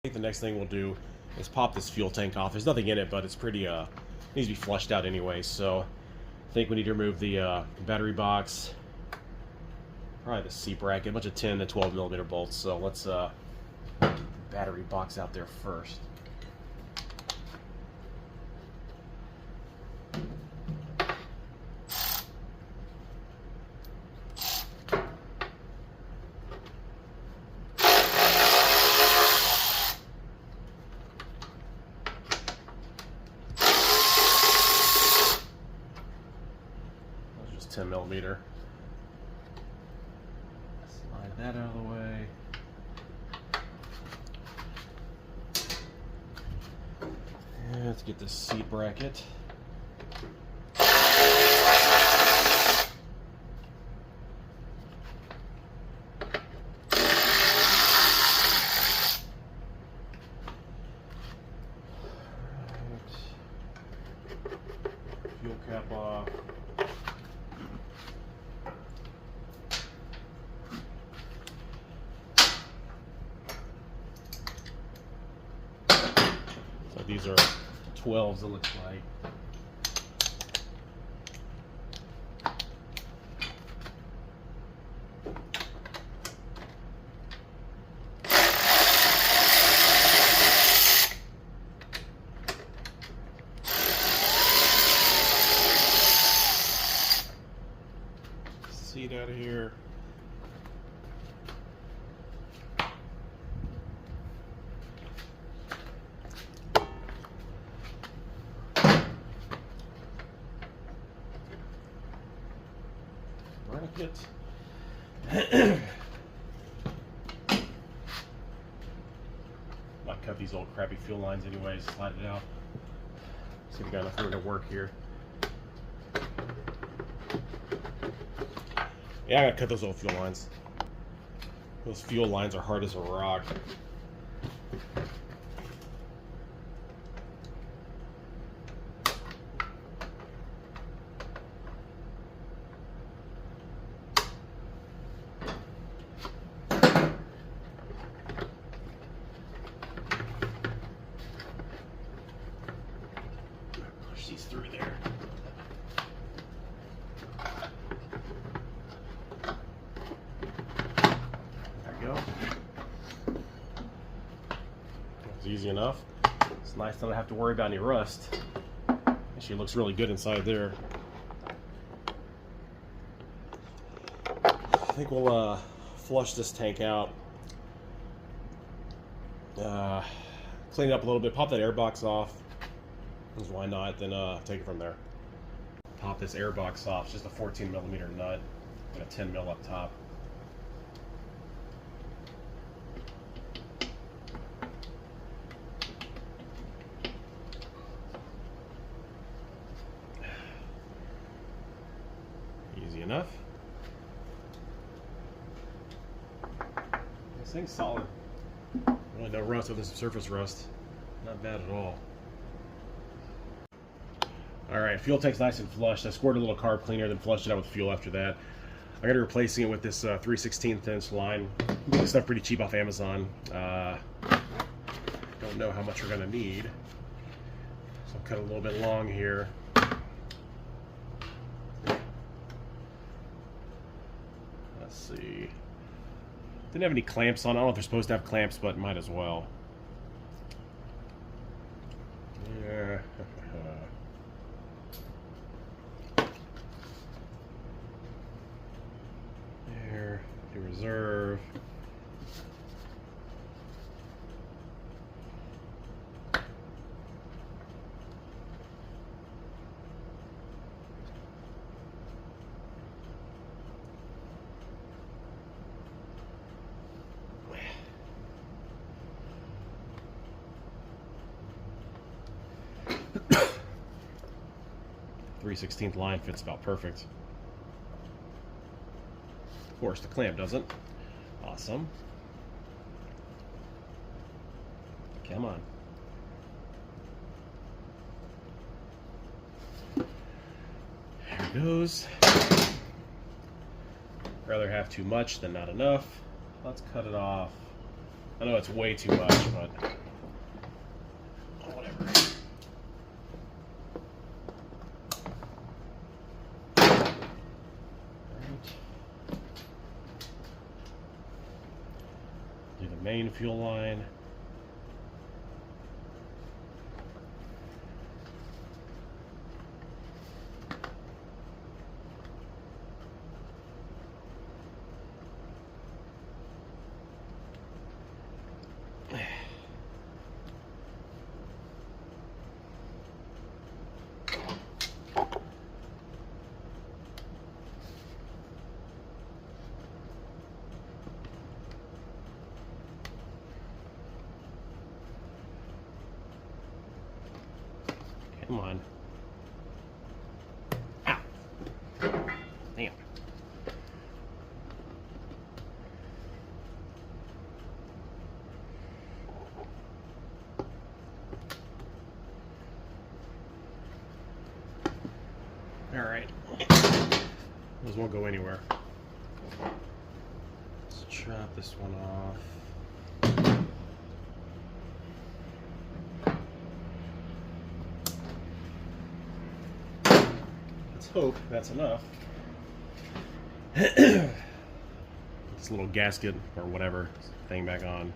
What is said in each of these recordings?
think the next thing we'll do is pop this fuel tank off. There's nothing in it, but it's pretty, needs to be flushed out anyway, so I think we need to remove the battery box, probably the seat bracket, a bunch of 10 to 12 millimeter bolts, so let's battery box out there first. Just 10 millimeter. Slide that out of the way. And let's get this seat bracket. Fuel cap off. So these are 12s, it looks like. Seat out of here. Bracket. Might cut these old crappy fuel lines anyways, slide it out. See if we got enough room to work here. Yeah, I gotta cut those old fuel lines. Those fuel lines are hard as a rock. Push these through there. It's easy enough. It's nice not to have to worry about any rust. Actually, it looks really good inside there. I think we'll flush this tank out, clean it up a little bit, pop that air box off, because why not, then take it from there. Pop this air box off. It's just a 14 millimeter nut and a 10 mil up top. Easy enough. This thing's solid. Really no rust, other than some surface rust. Not bad at all. Alright, fuel tank's nice and flushed. I squirted a little carb cleaner, then flushed it out with fuel after that. I'm going to be replacing it with this 3/16 inch line. I'm getting stuff pretty cheap off Amazon. Don't know how much we're going to need. So I'll cut a little bit long here. Let's see. Didn't have any clamps on. I don't know if they're supposed to have clamps, but might as well. Yeah. There. The reserve. .3/16 line fits about perfect. Of course, the clamp doesn't. Awesome. Come on. There it goes. Rather have too much than not enough. Let's cut it off. I know it's way too much, but main fuel line. Come on. Ow. Damn. All right. Those won't go anywhere. Let's chop this one off. Hope that's enough. This little gasket or whatever thing back on.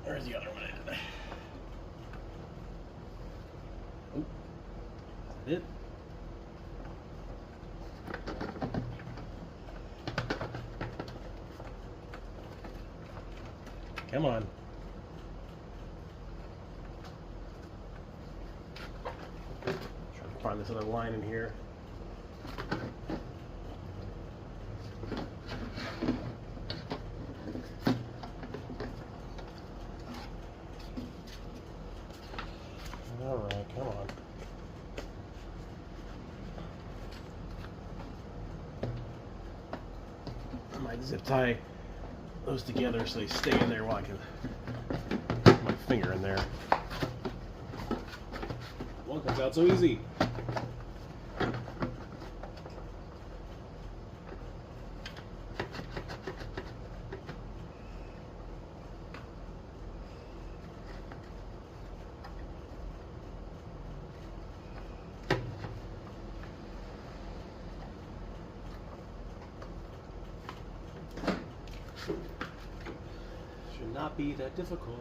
Where's the other one at? Oh, is that it? Come on. Trying to find this other line in here. Alright, come on. I might zip tie those together so they stay in there while I can put my finger in there. Well, it comes out so easy. Should not be that difficult.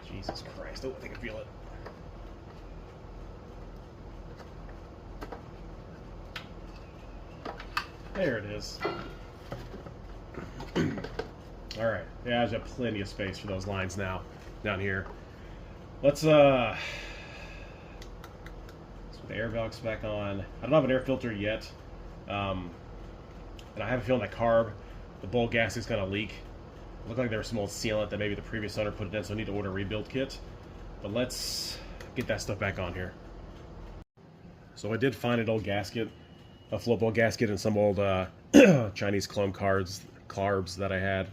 Jesus Christ, oh, I think I feel it. There it is. Alright, yeah, I've got plenty of space for those lines now, down here. Let's put the air box back on. I don't have an air filter yet. And I have a feeling that carb, the bowl gas is going to leak. It looked like there was some old sealant that maybe the previous owner put it in, so I need to order a rebuild kit. But let's get that stuff back on here. So I did find an old gasket, a float bowl gasket, and some old Chinese clone carbs that I had.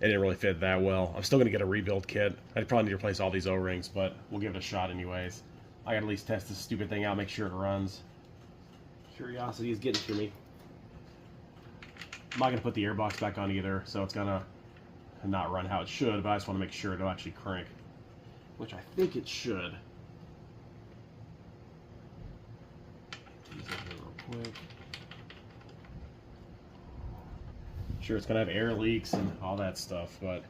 It didn't really fit that well. I'm still going to get a rebuild kit. I'd probably need to replace all these O-rings, but we'll give it a shot anyways. I gotta at least test this stupid thing out, make sure it runs. Curiosity is getting to me. I'm not going to put the airbox back on either, so it's going to not run how it should, but I just want to make sure it'll actually crank, which I think it should. These in here real quick. Sure, it's going to have air leaks and all that stuff, but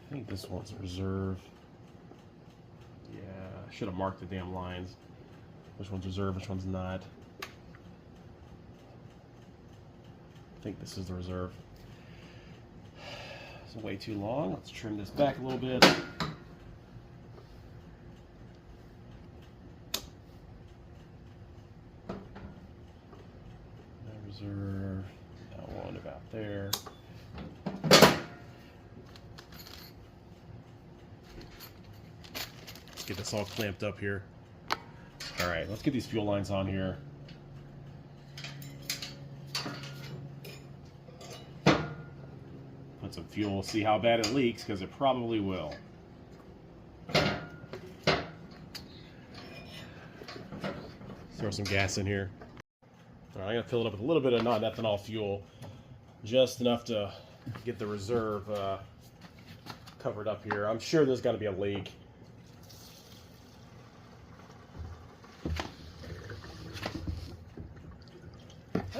I think this one's reserve. Yeah, I should have marked the damn lines. Which one's reserve, which one's not. I think this is the reserve. It's way too long. Let's trim this back a little bit. reserve. That one about there. Let's get this all clamped up here. All right, let's get these fuel lines on here. Put some fuel, see how bad it leaks, because it probably will. Throw some gas in here. All right, I'm gonna fill it up with a little bit of non-ethanol fuel, just enough to get the reserve covered up here. I'm sure there's got to be a leak.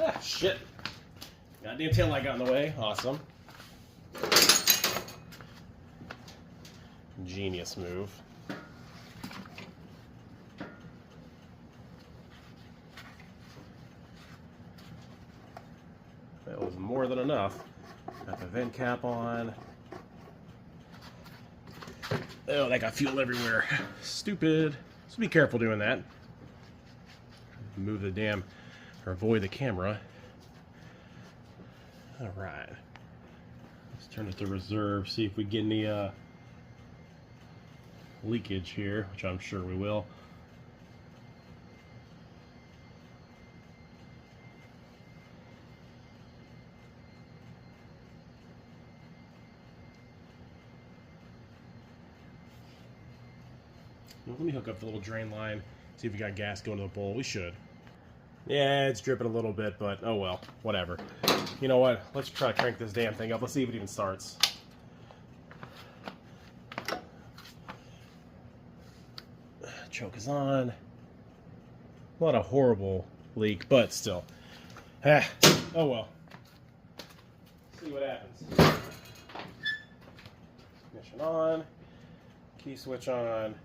Ah, shit. Goddamn tail light got in the way. Awesome. Genius move. That was more than enough. Got the vent cap on. Oh, that got fuel everywhere. Stupid. So be careful doing that. Move the damn, or avoid the camera. All right. Let's turn it to reserve, see if we get any leakage here, which I'm sure we will. Let me hook up the little drain line, see if we got gas going to the bowl. We should. Yeah, it's dripping a little bit, but oh well, whatever. You know what? Let's try to crank this damn thing up. Let's see if it even starts. Choke is on. Not a horrible leak, but still. Oh well. See what happens. Ignition on. Key switch on.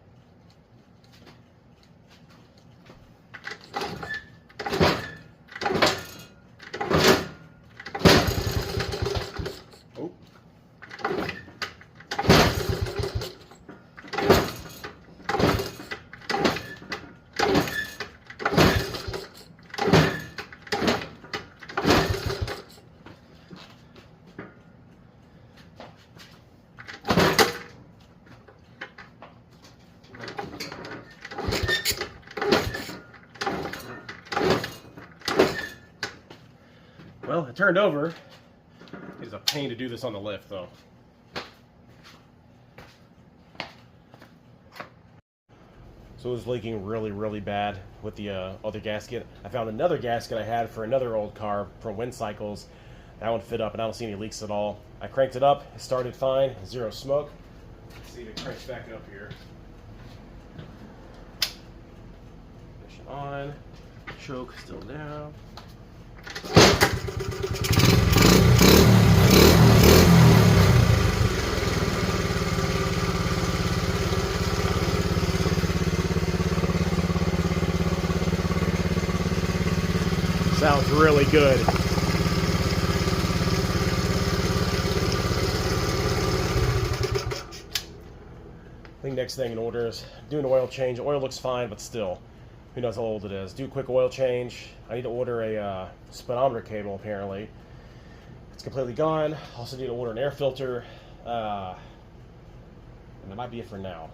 Well, it turned over. It's a pain to do this on the lift, though. So it was leaking really, really bad with the other gasket. I found another gasket I had for another old car from Wind Cycles. That one fit up, and I don't see any leaks at all. I cranked it up. It started fine. Zero smoke. Let's see if it cranks back up here. Ignition on. Choke still down. Sounds really good. I think next thing in order is doing an oil change. Oil looks fine, but still, who knows how old it is. Do a quick oil change. I need to order a speedometer cable, apparently. It's completely gone. Also need to order an air filter. And that might be it for now.